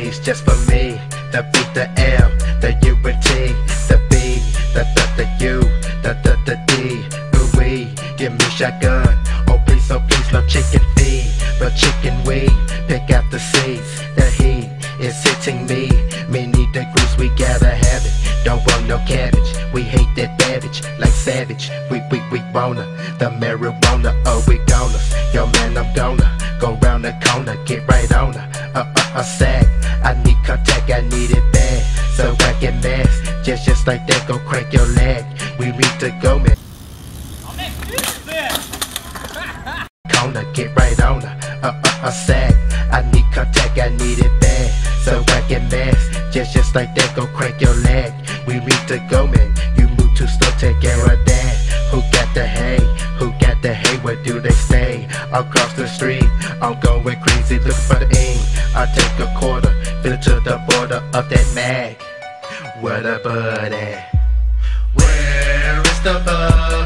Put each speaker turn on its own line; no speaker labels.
A's just for me. The B, the L, the U and T, the B, the U, the D. Ooh wee, give me shotgun. Oh please, no chicken feed, but chicken weed. Pick out the seeds, the heat is hitting me. Many degrees, we gotta have it. Don't want no cabbage, we hate that babbage. Like savage, we wanna the marijuana. Oh we gonna, yo man I'm gonna go round the corner, get right on her. A sack, I need contact, I need it bad, so I can mask. Just like that, go crank your leg. We need to go man. Corner, get right on her. A sack, I need contact, I need it bad, so I can mask. Just like that, go crank your leg. We need to go man. You move too slow, take care of that. Who got the hay? Who got the hay? Where do they stay? Across the street, I'm going crazy looking for the ink. I take a quarter, fill it to the border of that mag. Where the bud at? Where is the bud?